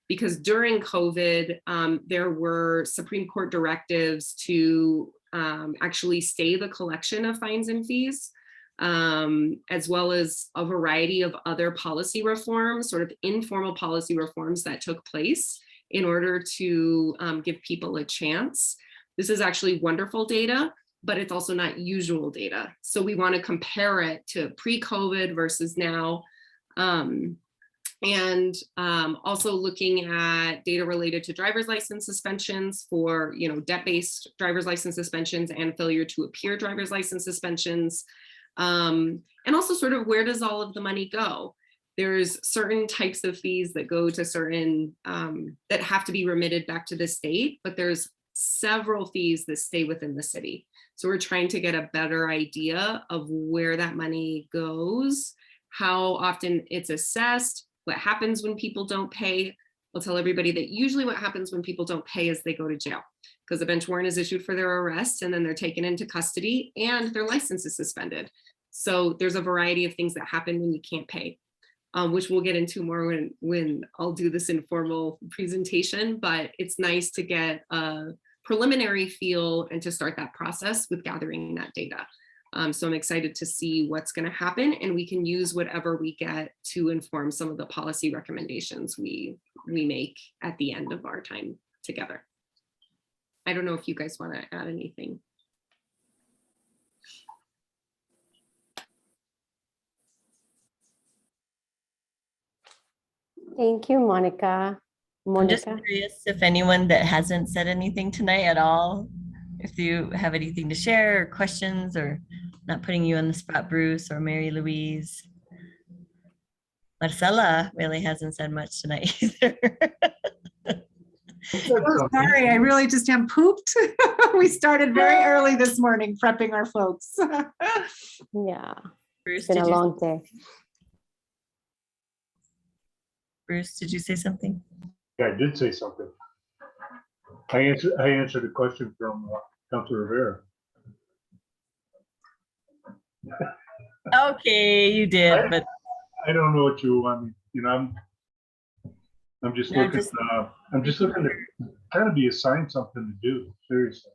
Because during COVID, there were Supreme Court directives to actually stay the collection of fines and fees, as well as a variety of other policy reforms, sort of informal policy reforms that took place in order to give people a chance. This is actually wonderful data, but it's also not usual data. So we want to compare it to pre-COVID versus now. And also looking at data related to driver's license suspensions for, you know, debt-based driver's license suspensions and failure to appear driver's license suspensions. And also sort of where does all of the money go? There's certain types of fees that go to certain, that have to be remitted back to the state, but there's several fees that stay within the city. So we're trying to get a better idea of where that money goes, how often it's assessed, what happens when people don't pay. I'll tell everybody that usually what happens when people don't pay is they go to jail because a bench warrant is issued for their arrest and then they're taken into custody and their license is suspended. So there's a variety of things that happen when you can't pay, which we'll get into more when I'll do this informal presentation, but it's nice to get a preliminary feel and to start that process with gathering that data. So I'm excited to see what's going to happen, and we can use whatever we get to inform some of the policy recommendations we make at the end of our time together. I don't know if you guys want to add anything. Thank you, Monica. I'm just curious if anyone that hasn't said anything tonight at all, if you have anything to share or questions, or not putting you on the spot, Bruce or Mary Louise. Marcella really hasn't said much tonight either. Oh, sorry, I really just am pooped. We started very early this morning prepping our folks. Yeah, Bruce, it's been a did you, long day. Bruce, did you say something? Yeah, I did say something. I answered a question from Councilor Rivera. Okay, you did, but I don't know what you want me, you know, I'm just No, looking, I'm just looking to kind of be assigned something to do, seriously.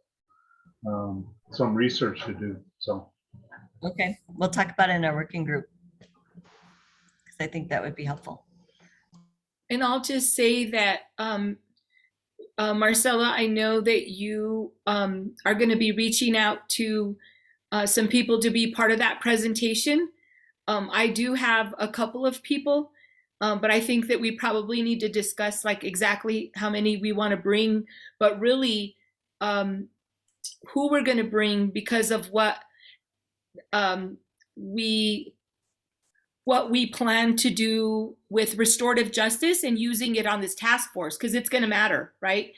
Some research to do, so. okay, we'll talk about it in our working group, because I think that would be helpful. And I'll just say that, Marcella, I know that you are going to be reaching out to some people to be part of that presentation. I do have a couple of people, but I think that we probably need to discuss like exactly how many we want to bring, but really who we're going to bring because of what we plan to do with restorative justice and using it on this task force, because it's going to matter, right?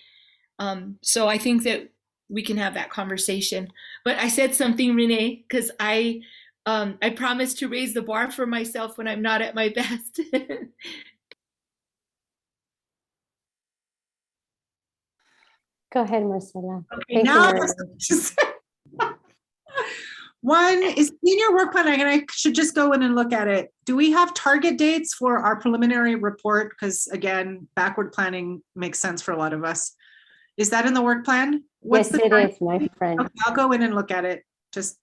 So I think that we can have that conversation. But I said something, Renee, because I promised to raise the bar for myself when I'm not at my best. Go ahead, Marcella. Okay, Thank you, now Mary. one is senior work plan, and I should just go in and look at it. Do we have target dates for our preliminary report? Because again, backward planning makes sense for a lot of us. Is that in the work plan? Yes, it time? is, my friend. Okay, I'll go in and look at it. Just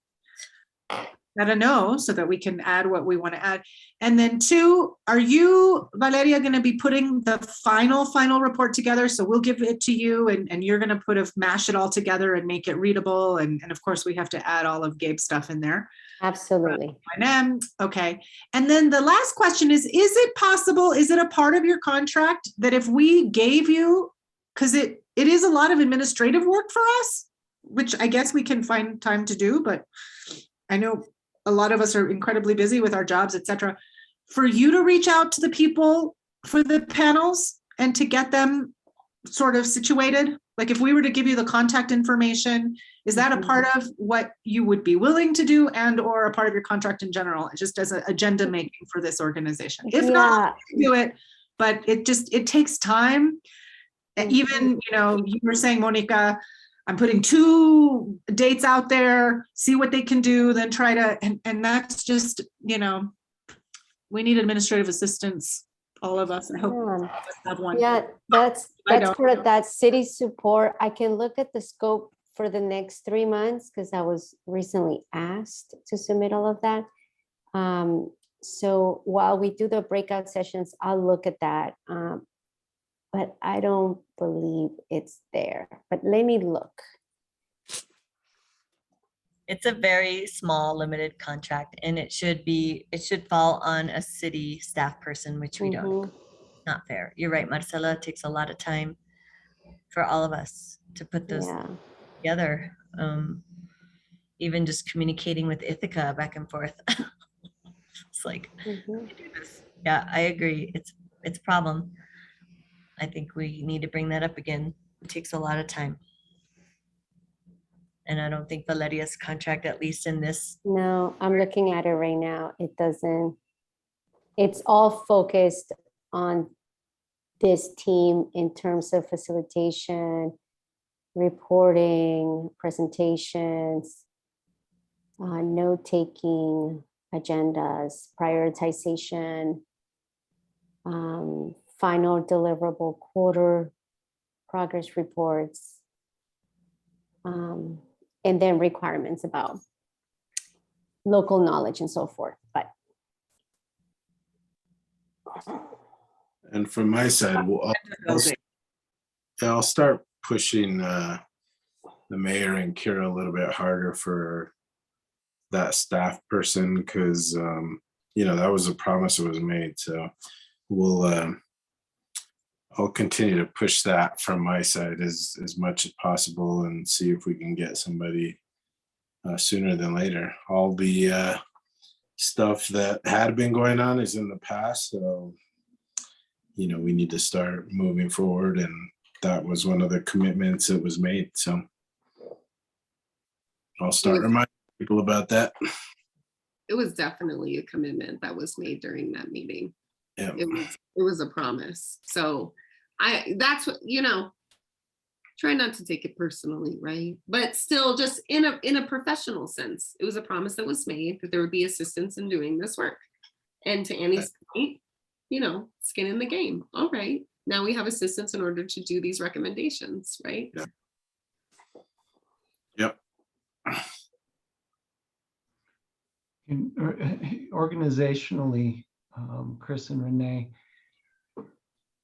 gotta know so that we can add what we want to add. And then 2, are you, Valeria, going to be putting the final report together? So we'll give it to you and you're going to mash it all together and make it readable. And of course we have to add all of Gabe's stuff in there. Absolutely. Okay. And then the last question is it possible, is it a part of your contract that if we gave you, because it is a lot of administrative work for us, which I guess we can find time to do, but I know a lot of us are incredibly busy with our jobs, et cetera, for you to reach out to the people for the panels and to get them sort of situated. Like if we were to give you the contact information, is that a part of what you would be willing to do and or a part of your contract in general, just as an agenda making for this organization? If not, do it, but it takes time. Even, you were saying, Monica, I'm putting 2 dates out there, see what they can do, then try to, and that's just, we need administrative assistance, all of us. I hope all of us have one. Yeah, that's part of that city support. I can look at the scope for the next 3 months because I was recently asked to submit all of that. So while we do the breakout sessions, I'll look at that. But I don't believe it's there. But let me look. It's a very small, limited contract, and it should fall on a city staff person, which we don't. Not fair. You're right, Marcela. It takes a lot of time for all of us to put this together. Even just communicating with Ithaca back and forth. It's like, yeah, I agree. It's a problem. I think we need to bring that up again. It takes a lot of time. And I don't think Valeria's contract, at least in this. No, I'm looking at it right now. It doesn't, it's all focused on this team in terms of facilitation, reporting, presentations, note-taking, agendas, prioritization, final deliverable quarter progress reports, and then requirements about local knowledge and so forth. But And from my side, I'll start pushing the mayor and Kira a little bit harder for that staff person because that was a promise that was made. So I'll continue to push that from my side as much as possible and see if we can get somebody sooner than later. All the stuff that had been going on is in the past, so we need to start moving forward, and that was one of the commitments that was made. So I'll start reminding people about that. It was definitely a commitment that was made during that meeting. Yeah. It was a promise. So that's what, try not to take it personally, right? But still, just in a professional sense, it was a promise that was made that there would be assistance in doing this work. And to Annie's point, skin in the game. All right, now we have assistance in order to do these recommendations, right? Yeah. Yep. Organizationally, Chris and Renee,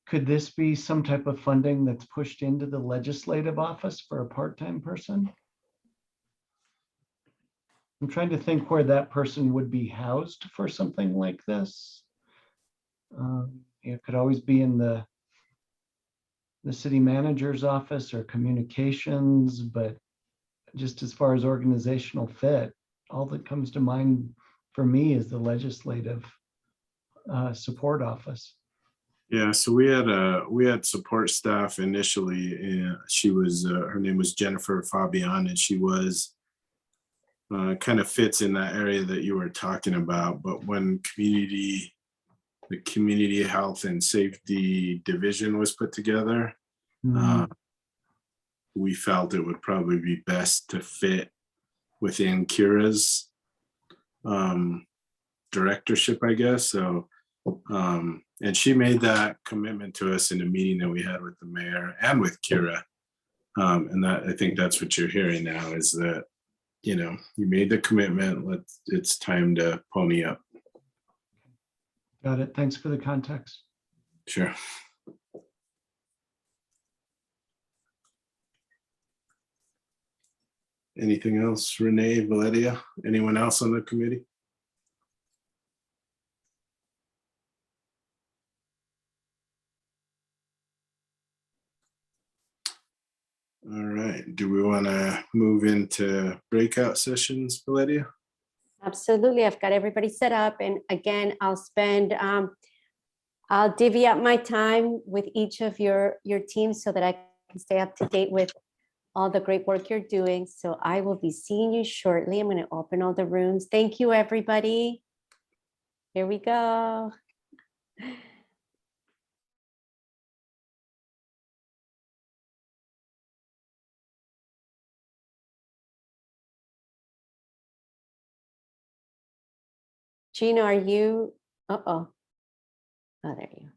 could this be some type of funding that's pushed into the legislative office for a part-time person? I'm trying to think where that person would be housed for something like this. It could always be in the city manager's office or communications, but just as far as organizational fit, all that comes to mind for me is the legislative support office. Yeah, so we had support staff initially, and she was her name was Jennifer Fabian, and she was kind of fits in that area that you were talking about. But when the community health and safety division was put together, we felt it would probably be best to fit within Kira's directorship, I guess. So, and she made that commitment to us in a meeting that we had with the mayor and with Kira. And that, I think that's what you're hearing now, is that, you know, you made the commitment. It's time to pony up. Got it. Thanks for the context. Sure. Anything else, Renee, Valeria? Anyone else on the committee? All right. Do we want to move into breakout sessions, Valeria? Absolutely. I've got everybody set up. And again, I'll divvy up my time with each of your teams so that I can stay up to date with all the great work you're doing. So I will be seeing you shortly. I'm going to open all the rooms. Thank you, everybody. Here we go. Gina, are you? Uh-oh. Oh, there you go.